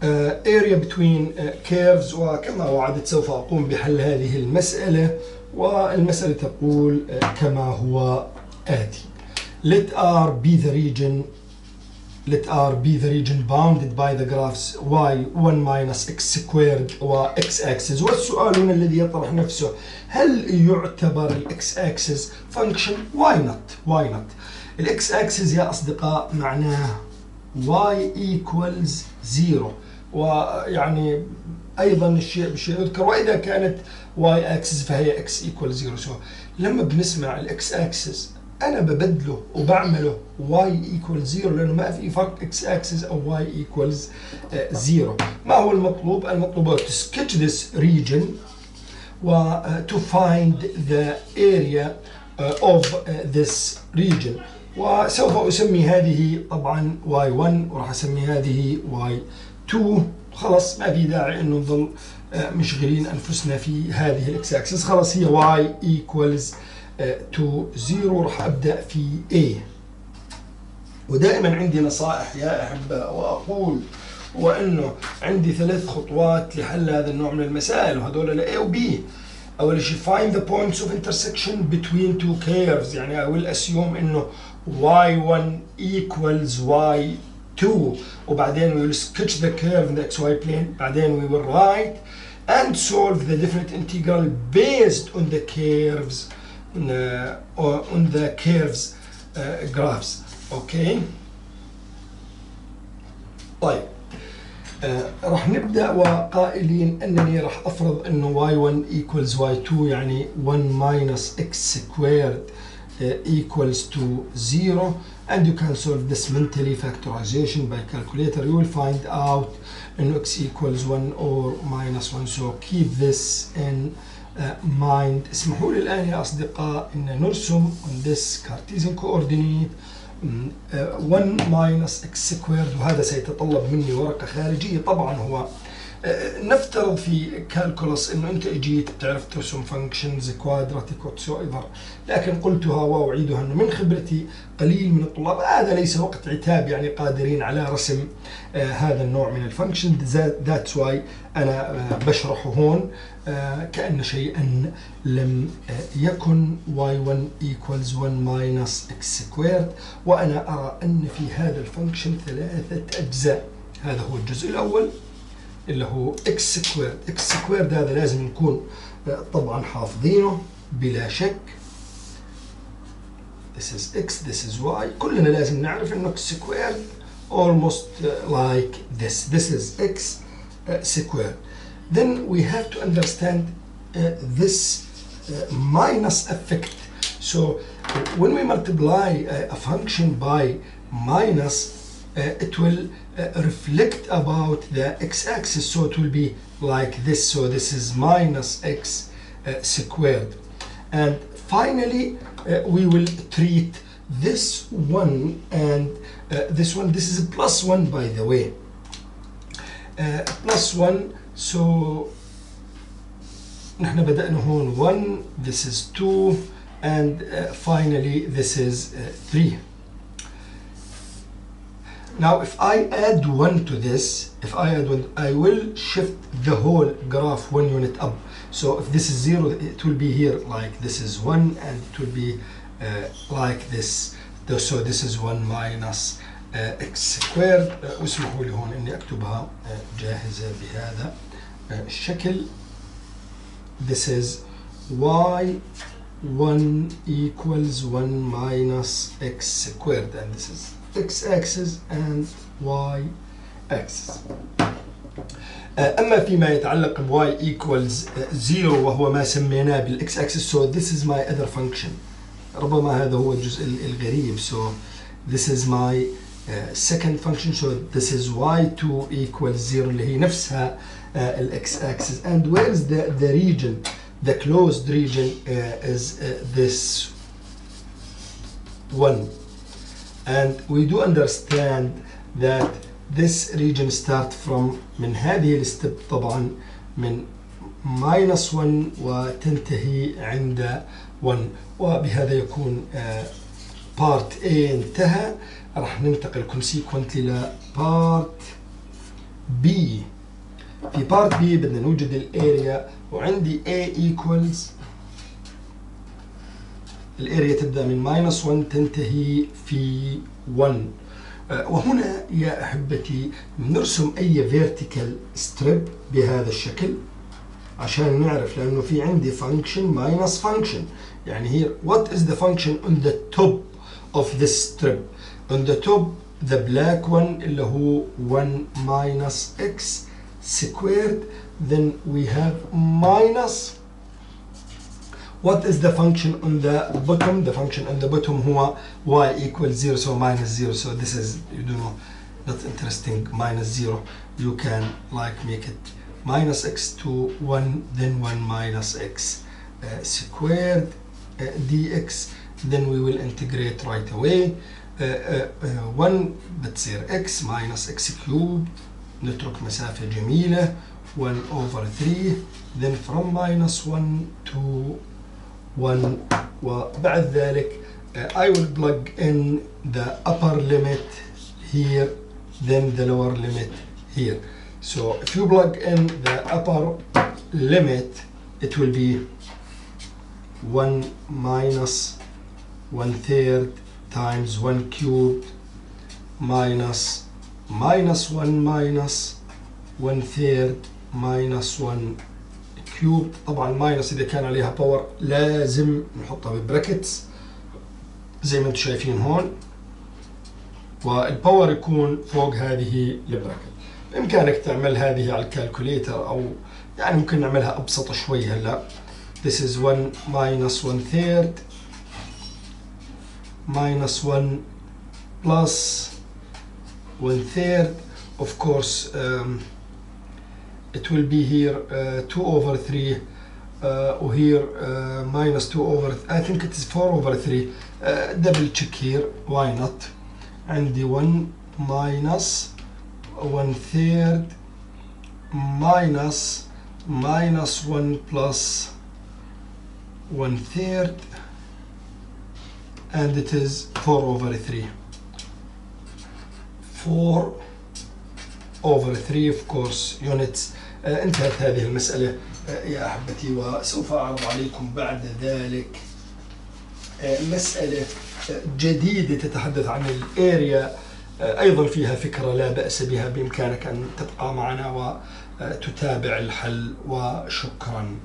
area between curves. وكما وعدت سوف أقوم بحل هذه المسألة، والمسألة تقول كما هو آتي: let R be the region bounded by the graphs y1 minus x squared و x axis. والسؤال هنا الذي يطرح نفسه: هل يعتبر ال x axis function؟ why not؟ ال x axis يا أصدقاء معناه y equals 0، ويعني أيضا الشيء يذكر، وإذا كانت y axis فهي x equals 0. لما بنسمع ال x axis أنا ببدله وبعمله y equals 0 لأنه ما في فرق x axis أو y equals 0. ما هو المطلوب؟ المطلوب هو to sketch this region و to find the area of this region. وسوف أسمي هذه طبعا y1 وراح أسمي هذه y2. خلاص ما في داعي إنه نظل مشغلين أنفسنا في هذه الإكس أكسس. خلاص هي y equals to 0. راح أبدأ في A. ودائما عندي نصائح يا أحباء وأقول وإنه عندي 3 خطوات لحل هذا النوع من المسائل، وهذول ل A و B. أول شيء find the points of intersection between two curves، يعني I will assume إنه y1 equals y2، وبعدين we will sketch the curve in the xy plane. بعدين we will write and solve the definite integral based on the curves on the curves graphs. Okay. طيب راح نبدأ وقائلين أنني راح أفرض أنه y1 equals y2، يعني 1 minus x squared equals to 0, and you can solve this mentally factorization by calculator. You will find out أنه x equals 1 or minus 1. So keep this in mind. اسمحوا لي الآن يا أصدقاء أن نرسم on this Cartesian coordinate 1 minus x squared، وهذا سيتطلب مني ورقة خارجية. طبعا هو نفترض في كالكولس انه انت اجيت بتعرف ترسم فانكشنز كوادراتيك واتسو ايفر، لكن قلتها واعيدها انه من خبرتي قليل من الطلاب هذا ليس وقت عتاب، يعني قادرين على رسم هذا النوع من الفانكشن. ذاتس واي انا بشرحه هون كأن شيئا لم يكن. y1 equals 1 minus x squared، وانا ارى ان في هذا الفانكشن 3 اجزاء. هذا هو الجزء الاول اللي هو x squared. x squared هذا لازم نكون طبعا حافظينه بلا شك. this is x, this is y. كلنا لازم نعرف انه x squared almost like this. This is x squared. Then we have to understand this minus effect. So when we multiply a function by minus, it will reflect about the x-axis, so it will be like this. So this is minus x squared. And finally we will treat this one and this one. This is plus 1 by the way, plus 1. So نحن بدأنا هون 1, this is 2, and finally this is 3. Now if I add 1 to this, if I add 1, I will shift the whole graph 1 unit up. So if this is 0, it will be here like this is 1, and it will be like this. So this is 1 minus x squared. واسمحوا لي هون اني اكتبها جاهزة بهذا الشكل. This is y1 equals 1 minus x squared, and this is x-axis and y-axis. أما فيما يتعلق ب y equals 0 وهو ما سميناه بالx axis, so this is my other function. ربما هذا هو الجزء الغريب. So this is my second function. So this is y2 equals 0 اللي هي نفسها x axis. And where is the region? The closed region is this one. And we do understand that this region start from من هذه الستيب طبعا من minus 1 وتنتهي عند 1. وبهذا يكون part A انتهى. راح ننتقل consequently ل part B. في بارت B بدنا نوجد الاريا، وعندي A equals الاريا تبدأ من -1 تنتهي في 1. وهنا يا أحبتي نرسم أي vertical strip بهذا الشكل عشان نعرف، لأنه في عندي function minus function. يعني here what is the function on the top of this strip? On the top the black one اللي هو 1 minus x squared, then we have minus what is the function on the bottom? The function on the bottom هو y equals 0, so minus 0. So this is, you do know, not interesting. Minus 0, you can like make it minus x to 1, then 1 minus x squared dx. Then we will integrate right away. 1 بتصير x minus x cubed. نترك مسافة جميلة 1 over 3. Then from minus 1 to 1. وبعد ذلك I will plug in the upper limit here, then the lower limit here. So if you plug in the upper limit, it will be 1 minus 1/3 times 1 cubed minus 1 minus 1/3 minus 1 كيوب. طبعا ماينس اذا كان عليها باور لازم نحطها ببراكتس زي ما انتم شايفين هون، والباور يكون فوق هذه البراكت. بامكانك تعمل هذه على الكالكوليتر، او يعني ممكن نعملها ابسط شوي هلا. This is 1 minus 1/3 minus 1 plus 1/3. Of course it will be here 2 over 3 or here minus 2 over, I think it is 4 over 3. Double check here, why not? عندي 1 minus 1/3 minus 1 plus 1/3, and it is 4 over 3. 4 over 3 of course units. انتهت هذه المسألة يا أحبتي، وسوف أعرض عليكم بعد ذلك مسألة جديدة تتحدث عن الاريا، أيضا فيها فكرة لا بأس بها. بإمكانك أن تبقى معنا وتتابع الحل، وشكرا.